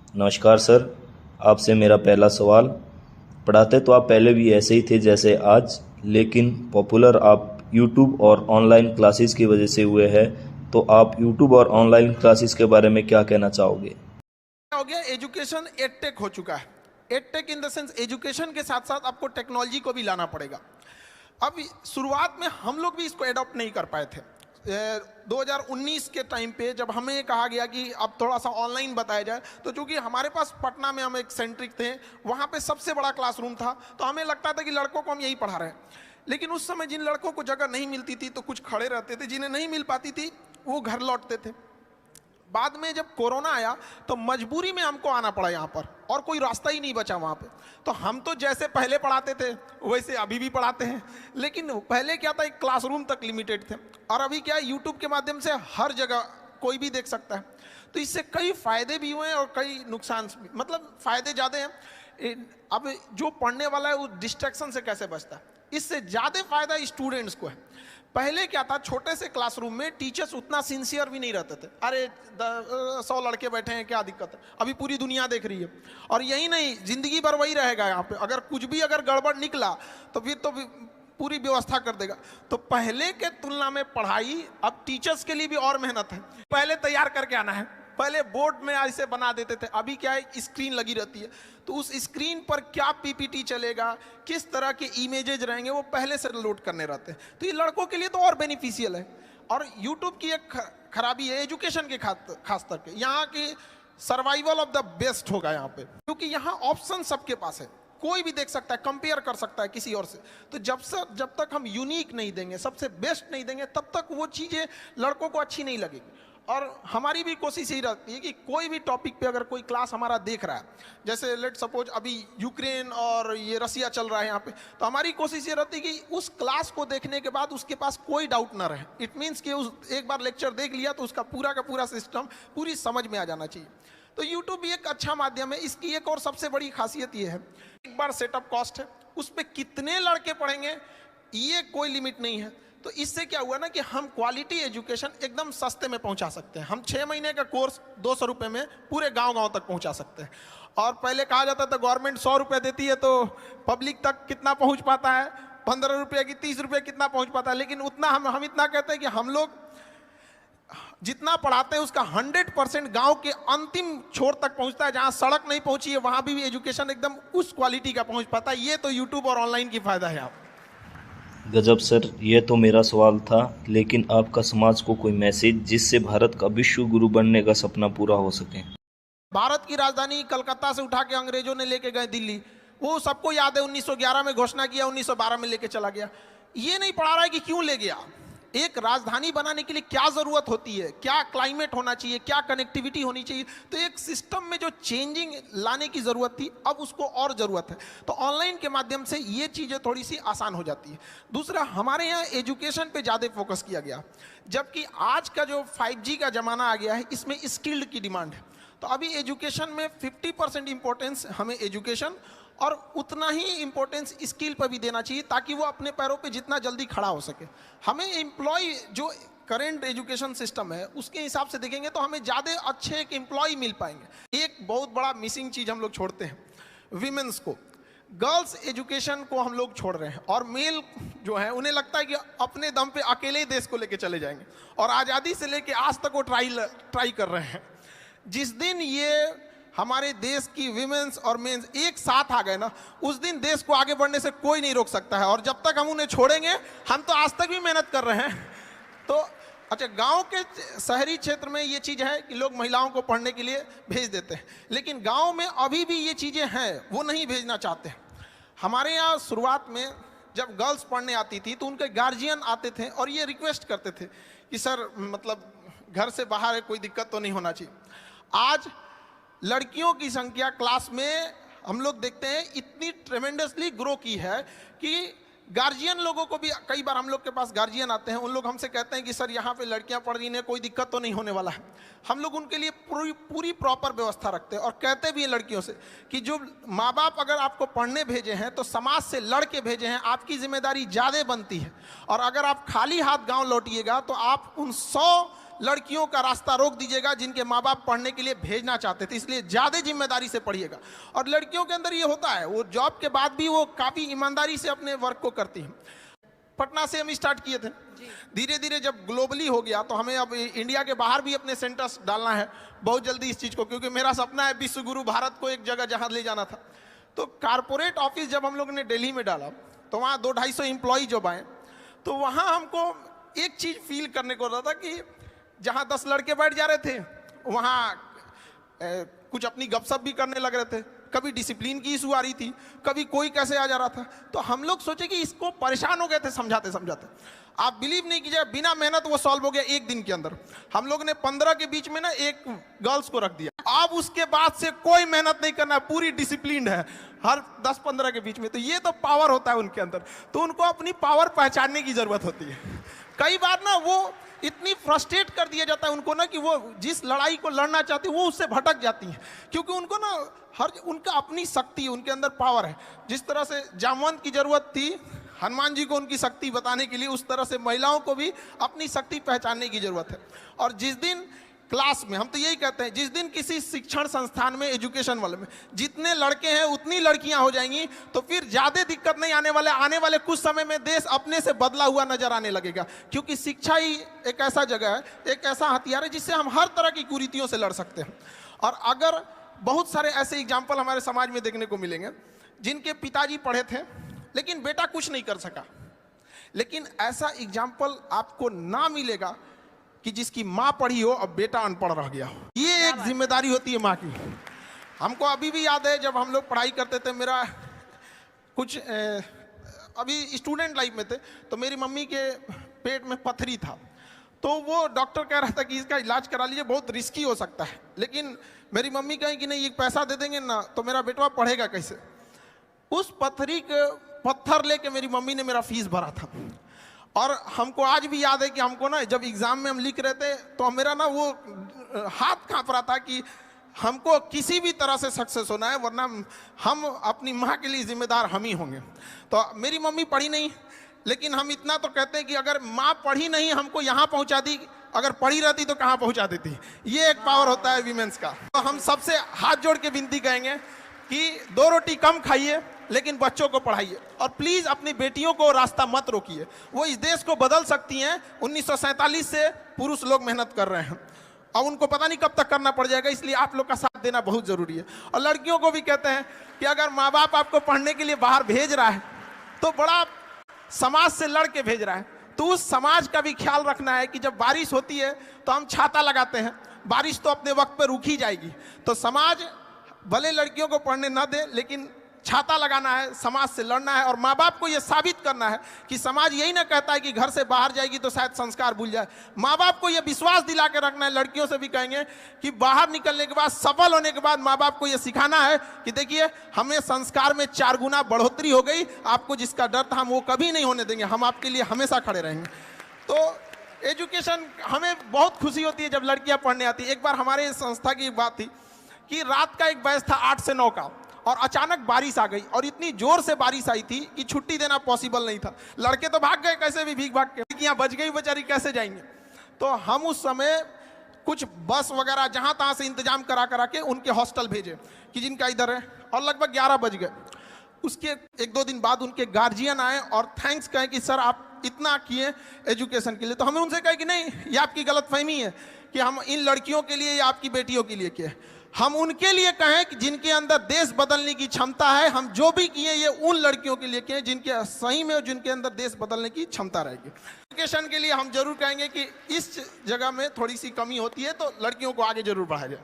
नमस्कार सर। आपसे मेरा पहला सवाल, पढ़ाते तो आप पहले भी ऐसे ही थे जैसे आज, लेकिन पॉपुलर आप यूट्यूब और ऑनलाइन क्लासेस की वजह से हुए हैं। तो आप यूट्यूब और ऑनलाइन क्लासेस के बारे में क्या कहना चाहोगे? हो गया एजुकेशन एडटेक हो चुका है। Edtech in the sense education के साथ साथ आपको टेक्नोलॉजी को भी लाना पड़ेगा। अब शुरुआत में हम लोग भी इसको एडॉप्ट नहीं कर पाए थे। 2019 के टाइम पे जब हमें कहा गया कि अब थोड़ा सा ऑनलाइन बताया जाए, तो चूंकि हमारे पास पटना में हम एक सेंट्रिक थे, वहाँ पे सबसे बड़ा क्लासरूम था, तो हमें लगता था कि लड़कों को हम यही पढ़ा रहे हैं। लेकिन उस समय जिन लड़कों को जगह नहीं मिलती थी तो कुछ खड़े रहते थे, जिन्हें नहीं मिल पाती थी वो घर लौटते थे। बाद में जब कोरोना आया तो मजबूरी में हमको आना पड़ा यहाँ पर, और कोई रास्ता ही नहीं बचा वहाँ पे। तो हम तो जैसे पहले पढ़ाते थे वैसे अभी भी पढ़ाते हैं, लेकिन पहले क्या था, एक क्लासरूम तक लिमिटेड थे, और अभी क्या है, यूट्यूब के माध्यम से हर जगह कोई भी देख सकता है। तो इससे कई फायदे भी हुए हैं और कई नुकसान भी, मतलब फायदे ज़्यादा हैं। अब जो पढ़ने वाला है वो डिस्ट्रैक्शन से कैसे बचता है, इससे ज़्यादा फायदा स्टूडेंट्स को है। पहले क्या था, छोटे से क्लासरूम में टीचर्स उतना सिंसियर भी नहीं रहते थे। अरे 100 लड़के बैठे हैं, क्या दिक्कत है, अभी पूरी दुनिया देख रही है। और यही नहीं, जिंदगी भर वही रहेगा यहाँ पे, अगर कुछ भी अगर गड़बड़ निकला तो फिर तो पूरी व्यवस्था कर देगा। तो पहले के तुलना में पढ़ाई अब टीचर्स के लिए भी और मेहनत है। पहले तैयार करके आना है, पहले बोर्ड में ऐसे बना देते थे, अभी क्या है, स्क्रीन लगी रहती है, तो उस स्क्रीन पर क्या पीपीटी चलेगा, किस तरह के इमेजेज रहेंगे, वो पहले से लोड करने रहते हैं। तो ये लड़कों के लिए तो और बेनिफिशियल है। और यूट्यूब की एक खराबी है एजुकेशन के खास तौर पे, यहाँ की सर्वाइवल ऑफ द बेस्ट होगा यहाँ पे, क्योंकि यहाँ ऑप्शन सबके पास है, कोई भी देख सकता है, कंपेयर कर सकता है किसी और से। तो जब तक हम यूनिक नहीं देंगे, सबसे बेस्ट नहीं देंगे, तब तक वो चीज़ें लड़कों को अच्छी नहीं लगेगी। और हमारी भी कोशिश यही रहती है कि कोई भी टॉपिक पे अगर कोई क्लास हमारा देख रहा है, जैसे लेट सपोज अभी यूक्रेन और ये रसिया चल रहा है यहाँ पे, तो हमारी कोशिश ये रहती है कि उस क्लास को देखने के बाद उसके पास कोई डाउट ना रहे। इट मीन्स कि उस एक बार लेक्चर देख लिया तो उसका पूरा का पूरा सिस्टम पूरी समझ में आ जाना चाहिए। तो यूट्यूब भी एक अच्छा माध्यम है। इसकी एक और सबसे बड़ी खासियत ये है, एक बार सेटअप कॉस्ट है, उस पर कितने लड़के पढ़ेंगे ये कोई लिमिट नहीं है। तो इससे क्या हुआ ना कि हम क्वालिटी एजुकेशन एकदम सस्ते में पहुंचा सकते हैं। हम 6 महीने का कोर्स 200 रुपये में पूरे गांव-गांव तक पहुंचा सकते हैं। और पहले कहा जाता था गवर्नमेंट 100 रुपये देती है तो पब्लिक तक कितना पहुंच पाता है, 15 रुपये की 30 रुपये कितना पहुंच पाता है। लेकिन उतना हम इतना कहते हैं कि हम लोग जितना पढ़ाते हैं उसका 100% गांव के अंतिम छोर तक पहुंचता है। जहां सड़क नहीं पहुंची है वहां भी एजुकेशन एकदम उस क्वालिटी का पहुंच पाता है। ये तो यूट्यूब और ऑनलाइन की फायदा है। आप गजब सर, ये तो मेरा सवाल था, लेकिन आपका समाज को कोई मैसेज जिससे भारत का विश्व गुरु बनने का सपना पूरा हो सके? भारत की राजधानी कलकत्ता से उठा के अंग्रेजों ने लेके गए दिल्ली, वो सबको याद है। 1911 में घोषणा किया, 1912 में लेके चला गया। ये नहीं पढ़ा रहा है कि क्यों ले गया। एक राजधानी बनाने के लिए क्या जरूरत होती है, क्या क्लाइमेट होना चाहिए, क्या कनेक्टिविटी होनी चाहिए। तो एक सिस्टम में जो चेंजिंग लाने की जरूरत थी, अब उसको और जरूरत है। तो ऑनलाइन के माध्यम से ये चीजें थोड़ी सी आसान हो जाती है। दूसरा, हमारे यहाँ एजुकेशन पे ज्यादा फोकस किया गया, जबकि आज का जो 5G का जमाना आ गया है, इसमें स्किल्ड की डिमांड है। तो अभी एजुकेशन में 50% इंपॉर्टेंस हमें एजुकेशन और उतना ही इंपॉर्टेंस स्किल पर भी देना चाहिए, ताकि वो अपने पैरों पे जितना जल्दी खड़ा हो सके। हमें एम्प्लॉय जो करंट एजुकेशन सिस्टम है उसके हिसाब से देखेंगे तो हमें ज़्यादा अच्छे एक एम्प्लॉय मिल पाएंगे। एक बहुत बड़ा मिसिंग चीज़ हम लोग छोड़ते हैं, विमेंस को। गर्ल्स एजुकेशन को हम लोग छोड़ रहे हैं, और मेल जो है उन्हें लगता है कि अपने दम पे अकेले ही देश को लेके चले जाएंगे, और आज़ादी से लेके आज तक वो ट्राई कर रहे हैं। जिस दिन ये हमारे देश की विमेंस और मेंस एक साथ आ गए ना, उस दिन देश को आगे बढ़ने से कोई नहीं रोक सकता है। और जब तक हम उन्हें छोड़ेंगे, हम तो आज तक भी मेहनत कर रहे हैं। तो अच्छा, गांव के शहरी क्षेत्र में ये चीज़ है कि लोग महिलाओं को पढ़ने के लिए भेज देते हैं, लेकिन गांव में अभी भी ये चीज़ें हैं, वो नहीं भेजना चाहते हैं। हमारे यहाँ शुरुआत में जब गर्ल्स पढ़ने आती थी तो उनके गार्जियन आते थे और ये रिक्वेस्ट करते थे कि सर मतलब घर से बाहर है, कोई दिक्कत तो नहीं होना चाहिए। आज लड़कियों की संख्या क्लास में हम लोग देखते हैं इतनी ट्रेमेंडसली ग्रो की है कि गार्जियन लोगों को भी, कई बार हम लोग के पास गार्जियन आते हैं, उन लोग हमसे कहते हैं कि सर यहाँ पे लड़कियाँ पढ़ रही हैं, कोई दिक्कत तो नहीं होने वाला है। हम लोग उनके लिए पूरी प्रॉपर व्यवस्था रखते हैं, और कहते भी हैं लड़कियों से कि जो माँ बाप अगर आपको पढ़ने भेजे हैं तो समाज से लड़ के भेजे हैं, आपकी जिम्मेदारी ज़्यादा बनती है। और अगर आप खाली हाथ गाँव लौटिएगा तो आप उन 100 लड़कियों का रास्ता रोक दीजिएगा जिनके माँ बाप पढ़ने के लिए भेजना चाहते थे, इसलिए ज़्यादा जिम्मेदारी से पढ़िएगा। और लड़कियों के अंदर ये होता है, वो जॉब के बाद भी वो काफ़ी ईमानदारी से अपने वर्क को करती हैं। पटना से हम स्टार्ट किए थे, धीरे धीरे जब ग्लोबली हो गया तो हमें अब इंडिया के बाहर भी अपने सेंटर्स डालना है बहुत जल्दी इस चीज़ को, क्योंकि मेरा सपना है विश्व गुरु भारत को एक जगह जहाँ ले जाना था। तो कारपोरेट ऑफिस जब हम लोग ने दिल्ली में डाला तो वहाँ 200-250 एम्प्लॉई जब आए तो वहाँ हमको एक चीज़ फील करने को रहा था कि जहाँ 10 लड़के बैठ जा रहे थे वहाँ कुछ अपनी गपशप भी करने लग रहे थे, कभी डिसिप्लिन की इशू आ रही थी, कभी कोई कैसे आ जा रहा था। तो हम लोग सोचे कि इसको परेशान हो गए थे समझाते समझाते। आप बिलीव नहीं कीजिए, बिना मेहनत वो सॉल्व हो गया एक दिन के अंदर। हम लोग ने 15 के बीच में ना एक गर्ल्स को रख दिया। अब उसके बाद से कोई मेहनत नहीं करना, पूरी डिसिप्लिन है हर 10-15 के बीच में। तो ये तो पावर होता है उनके अंदर, तो उनको अपनी पावर पहचानने की जरूरत होती है। कई बार ना वो इतनी फ्रस्ट्रेट कर दिया जाता है उनको ना कि वो जिस लड़ाई को लड़ना चाहती है वो उससे भटक जाती हैं, क्योंकि उनको ना उनका अपनी शक्ति है, उनके अंदर पावर है। जिस तरह से जामवंत की जरूरत थी हनुमान जी को उनकी शक्ति बताने के लिए, उस तरह से महिलाओं को भी अपनी शक्ति पहचानने की जरूरत है। और जिस दिन क्लास में, हम तो यही कहते हैं, जिस दिन किसी शिक्षण संस्थान में, एजुकेशन वाले में जितने लड़के हैं उतनी लड़कियां हो जाएंगी, तो फिर ज्यादा दिक्कत नहीं आने वाले कुछ समय में देश अपने से बदला हुआ नजर आने लगेगा। क्योंकि शिक्षा ही एक ऐसा जगह है, एक ऐसा हथियार है जिससे हम हर तरह की कुरीतियों से लड़ सकते हैं। और अगर बहुत सारे ऐसे एग्जाम्पल हमारे समाज में देखने को मिलेंगे जिनके पिताजी पढ़े थे लेकिन बेटा कुछ नहीं कर सका, लेकिन ऐसा एग्जाम्पल आपको ना मिलेगा कि जिसकी माँ पढ़ी हो और बेटा अनपढ़ रह गया हो। ये एक जिम्मेदारी होती है माँ की। हमको अभी भी याद है जब हम लोग पढ़ाई करते थे, मेरा कुछ अभी स्टूडेंट लाइफ में थे, तो मेरी मम्मी के पेट में पथरी था। तो वो डॉक्टर कह रहा था कि इसका इलाज करा लीजिए, बहुत रिस्की हो सकता है। लेकिन मेरी मम्मी कही कि नहीं, ये पैसा दे देंगे ना तो मेरा बेटवा पढ़ेगा कैसे। उस पथरी के पत्थर लेके मेरी मम्मी ने मेरा फीस भरा था। और हमको आज भी याद है कि हमको ना जब एग्ज़ाम में हम लिख रहे थे तो मेरा ना वो हाथ कांप रहा था कि हमको किसी भी तरह से सक्सेस होना है, वरना हम अपनी माँ के लिए जिम्मेदार हम ही होंगे। तो मेरी मम्मी पढ़ी नहीं, लेकिन हम इतना तो कहते हैं कि अगर माँ पढ़ी नहीं हमको यहाँ पहुँचा दी, अगर पढ़ी रहती तो कहाँ पहुँचा देती। ये एक पावर होता है वीमेंस का। तो हम सबसे हाथ जोड़ के विनती कहेंगे कि 2 रोटी कम खाइए लेकिन बच्चों को पढ़ाइए, और प्लीज अपनी बेटियों को रास्ता मत रोकिए। वो इस देश को बदल सकती हैं। 1947 से पुरुष लोग मेहनत कर रहे हैं और उनको पता नहीं कब तक करना पड़ जाएगा, इसलिए आप लोग का साथ देना बहुत जरूरी है। और लड़कियों को भी कहते हैं कि अगर माँ बाप आपको पढ़ने के लिए बाहर भेज रहा है तो बड़ा समाज से लड़ के भेज रहा है, तो उस समाज का भी ख्याल रखना है कि जब बारिश होती है तो हम छाता लगाते हैं, बारिश तो अपने वक्त पर रुक ही जाएगी। तो समाज भले लड़कियों को पढ़ने ना दे, लेकिन छाता लगाना है, समाज से लड़ना है। और माँ बाप को यह साबित करना है कि समाज यही ना कहता है कि घर से बाहर जाएगी तो शायद संस्कार भूल जाए। माँ बाप को यह विश्वास दिला के रखना है। लड़कियों से भी कहेंगे कि बाहर निकलने के बाद, सफल होने के बाद माँ बाप को यह सिखाना है कि देखिए हमें संस्कार में 4 गुना बढ़ोतरी हो गई, आपको जिसका डर था हम वो कभी नहीं होने देंगे, हम आपके लिए हमेशा खड़े रहेंगे। तो एजुकेशन, हमें बहुत खुशी होती है जब लड़कियाँ पढ़ने आती है। एक बार हमारे संस्था की बात थी कि रात का एक बैच था 8 से 9 का, और अचानक बारिश आ गई और इतनी जोर से बारिश आई थी कि छुट्टी देना पॉसिबल नहीं था। लड़के तो भाग गए कैसे भी भीग भाग के, लड़कियां बच गई बेचारी, कैसे जाएंगे। तो हम उस समय कुछ बस वगैरह जहां तहां से इंतजाम करा के उनके हॉस्टल भेजे कि जिनका इधर है, और लगभग 11 बज गए। उसके 1-2 दिन बाद उनके गार्जियन आए और थैंक्स कहें कि सर आप इतना किए एजुकेशन के लिए। तो हमें उनसे कहे कि नहीं, ये आपकी गलतफहमी है कि हम इन लड़कियों के लिए या आपकी बेटियों के लिए किए। हम उनके लिए कहें कि जिनके अंदर देश बदलने की क्षमता है। हम जो भी किए ये उन लड़कियों के लिए किए जिनके सही में, जिनके अंदर देश बदलने की क्षमता रहेगी। एजुकेशन के लिए हम जरूर कहेंगे कि इस जगह में थोड़ी सी कमी होती है, तो लड़कियों को आगे जरूर बढ़ाया जाए।